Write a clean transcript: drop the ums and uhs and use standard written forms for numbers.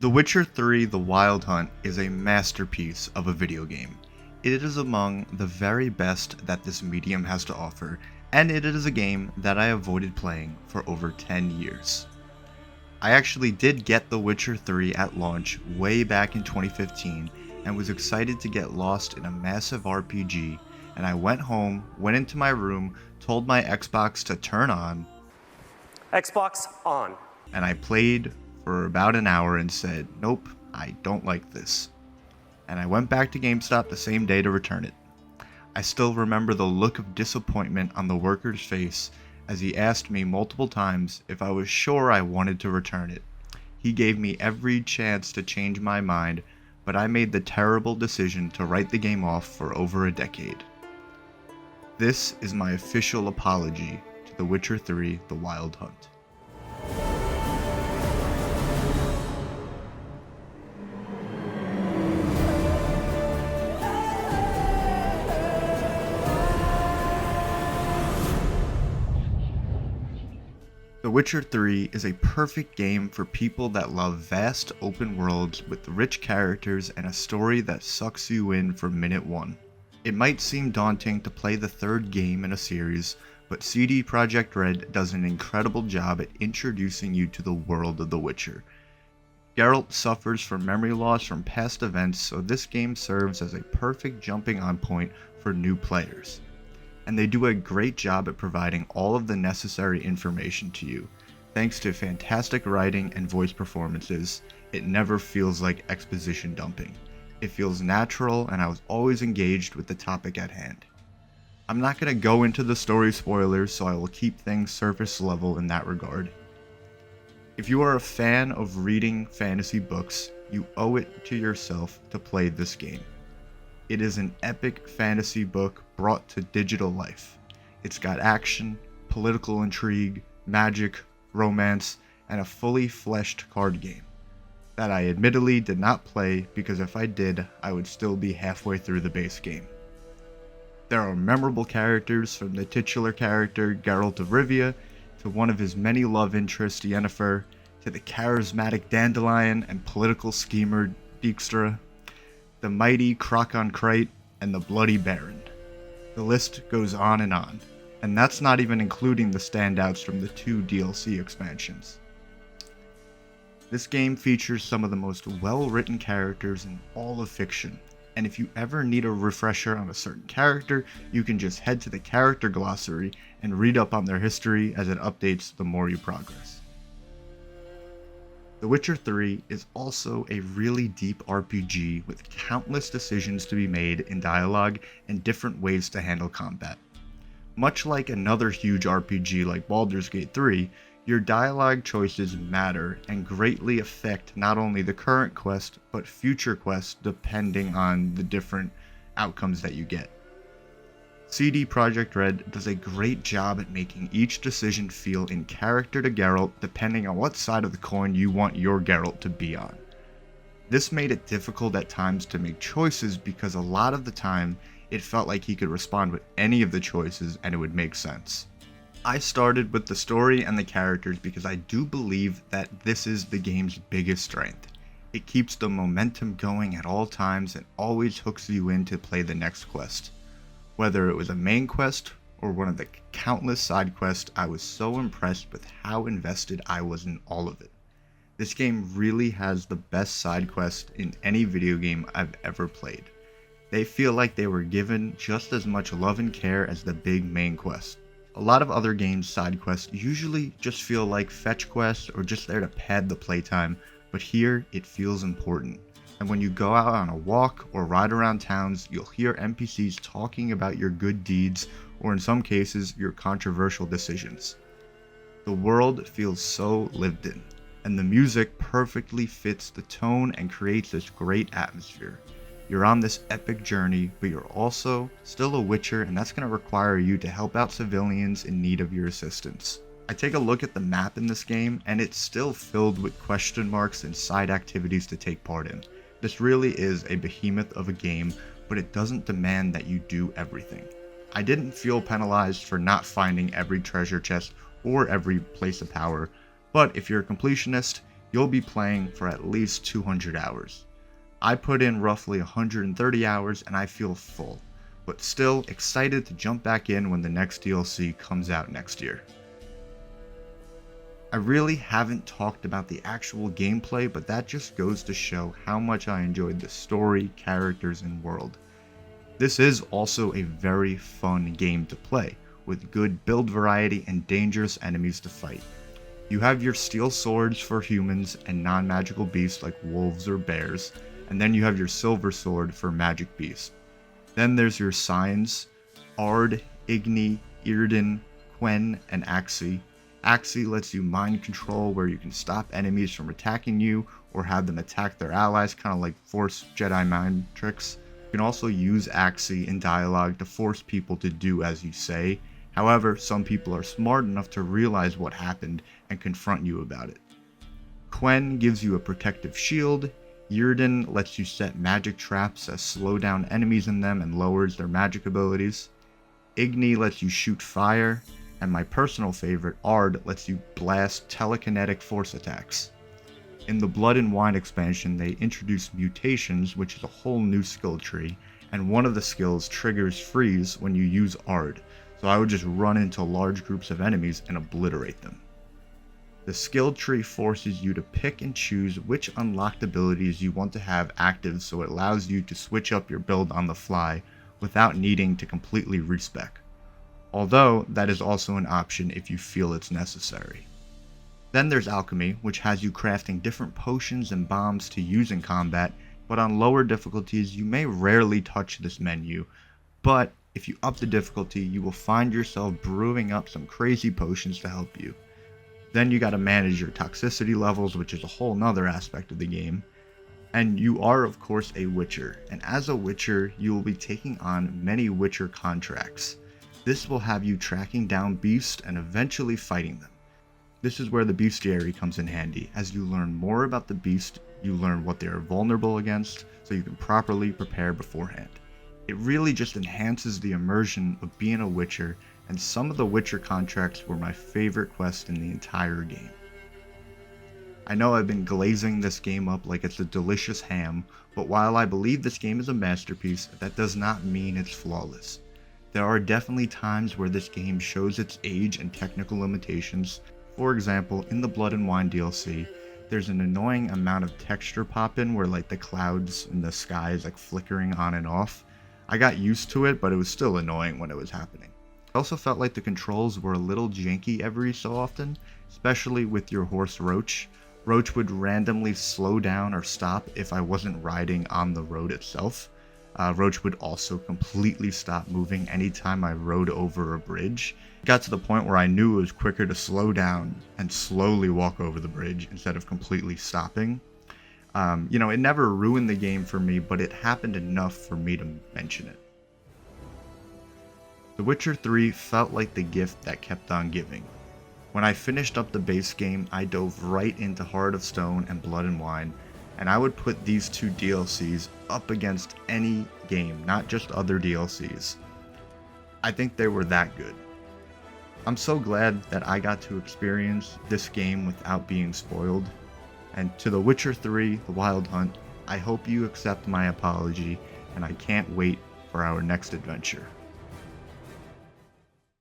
The Witcher 3: The Wild Hunt is a masterpiece of a video game. It is among the very best that this medium has to offer, and it is a game that I avoided playing for over 10 years. I actually did get The Witcher 3 at launch way back in 2015 and was excited to get lost in a massive RPG, and I went home, went into my room, told my Xbox to turn on, Xbox on. and I played for about an hour and said, nope, I don't like this. And I went back to GameStop the same day to return it. I still remember the look of disappointment on the worker's face as he asked me multiple times if I was sure I wanted to return it. He gave me every chance to change my mind, but I made the terrible decision to write the game off for over a decade. This is my official apology to The Witcher 3: The Wild Hunt. The Witcher 3 is a perfect game for people that love vast open worlds with rich characters and a story that sucks you in from minute one. It might seem daunting to play the third game in a series, but CD Projekt Red does an incredible job at introducing you to the world of The Witcher. Geralt suffers from memory loss from past events, so this game serves as a perfect jumping on point for new players. And they do a great job at providing all of the necessary information to you. Thanks to fantastic writing and voice performances, it never feels like exposition dumping. It feels natural, and I was always engaged with the topic at hand. I'm not going to go into the story spoilers, so I will keep things surface level in that regard. If you are a fan of reading fantasy books, you owe it to yourself to play this game. It is an epic fantasy book brought to digital life. It's got action, political intrigue, magic, romance, and a fully fleshed card game that I admittedly did not play because if I did, I would still be halfway through the base game. There are memorable characters, from the titular character Geralt of Rivia to one of his many love interests Yennefer to the charismatic Dandelion and political schemer Dijkstra, the mighty Krakon Krayt, and the Bloody Baron. The list goes on, and that's not even including the standouts from the 2 DLC expansions. This game features some of the most well-written characters in all of fiction, and if you ever need a refresher on a certain character, you can just head to the character glossary and read up on their history as it updates the more you progress. The Witcher 3 is also a really deep RPG with countless decisions to be made in dialogue and different ways to handle combat. Much like another huge RPG like Baldur's Gate 3, your dialogue choices matter and greatly affect not only the current quest, but future quests depending on the different outcomes that you get. CD Projekt Red does a great job at making each decision feel in character to Geralt depending on what side of the coin you want your Geralt to be on. This made it difficult at times to make choices because a lot of the time it felt like he could respond with any of the choices and it would make sense. I started with the story and the characters because I do believe that this is the game's biggest strength. It keeps the momentum going at all times and always hooks you in to play the next quest. Whether it was a main quest or one of the countless side quests, I was so impressed with how invested I was in all of it. This game really has the best side quest in any video game I've ever played. They feel like they were given just as much love and care as the big main quest. A lot of other games' side quests usually just feel like fetch quests or just there to pad the playtime, but here it feels important. And when you go out on a walk or ride around towns, you'll hear NPCs talking about your good deeds, or in some cases, your controversial decisions. The world feels so lived in, and the music perfectly fits the tone and creates this great atmosphere. You're on this epic journey, but you're also still a Witcher, and that's going to require you to help out civilians in need of your assistance. I take a look at the map in this game, and it's still filled with question marks and side activities to take part in. This really is a behemoth of a game, but it doesn't demand that you do everything. I didn't feel penalized for not finding every treasure chest or every place of power, but if you're a completionist, you'll be playing for at least 200 hours. I put in roughly 130 hours and I feel full, but still excited to jump back in when the next DLC comes out next year. I really haven't talked about the actual gameplay, but that just goes to show how much I enjoyed the story, characters, and world. This is also a very fun game to play, with good build variety and dangerous enemies to fight. You have your steel swords for humans and non-magical beasts like wolves or bears, and then you have your silver sword for magic beasts. Then there's your signs, Aard, Igni, Yrden, Quen, and Axii. Axii lets you mind control where you can stop enemies from attacking you or have them attack their allies, kind of like force Jedi mind tricks. You can also use Axii in dialogue to force people to do as you say. However, some people are smart enough to realize what happened and confront you about it. Quen gives you a protective shield. Yrden lets you set magic traps that slow down enemies in them and lowers their magic abilities. Igni lets you shoot fire. And my personal favorite, Aard, lets you blast telekinetic force attacks. In the Blood and Wine expansion, they introduced mutations, which is a whole new skill tree, and one of the skills triggers freeze when you use Aard, so I would just run into large groups of enemies and obliterate them. The skill tree forces you to pick and choose which unlocked abilities you want to have active, so it allows you to switch up your build on the fly without needing to completely respec. Although that is also an option if you feel it's necessary. Then there's alchemy, which has you crafting different potions and bombs to use in combat, but on lower difficulties you may rarely touch this menu, but if you up the difficulty you will find yourself brewing up some crazy potions to help you. Then you gotta manage your toxicity levels, which is a whole nother aspect of the game. And you are of course a Witcher, and as a Witcher you will be taking on many Witcher contracts. This will have you tracking down beasts and eventually fighting them. This is where the bestiary comes in handy. As you learn more about the beast, you learn what they are vulnerable against, so you can properly prepare beforehand. It really just enhances the immersion of being a Witcher, and some of the Witcher contracts were my favorite quest in the entire game. I know I've been glazing this game up like it's a delicious ham, but while I believe this game is a masterpiece, that does not mean it's flawless. There are definitely times where this game shows its age and technical limitations. For example, in the Blood and Wine DLC, there's an annoying amount of texture pop-in where like the clouds in the sky is like flickering on and off. I got used to it, but it was still annoying when it was happening. I also felt like the controls were a little janky every so often, especially with your horse Roach. Roach would randomly slow down or stop if I wasn't riding on the road itself. Roach would also completely stop moving anytime I rode over a bridge. It got to the point where I knew it was quicker to slow down and slowly walk over the bridge instead of completely stopping. It never ruined the game for me, but it happened enough for me to mention it. The Witcher 3 felt like the gift that kept on giving. When I finished up the base game, I dove right into Heart of Stone and Blood and Wine, and I would put these two DLCs up against any game, not just other DLCs. I think they were that good. I'm so glad that I got to experience this game without being spoiled. And to The Witcher 3, The Wild Hunt, I hope you accept my apology, and I can't wait for our next adventure.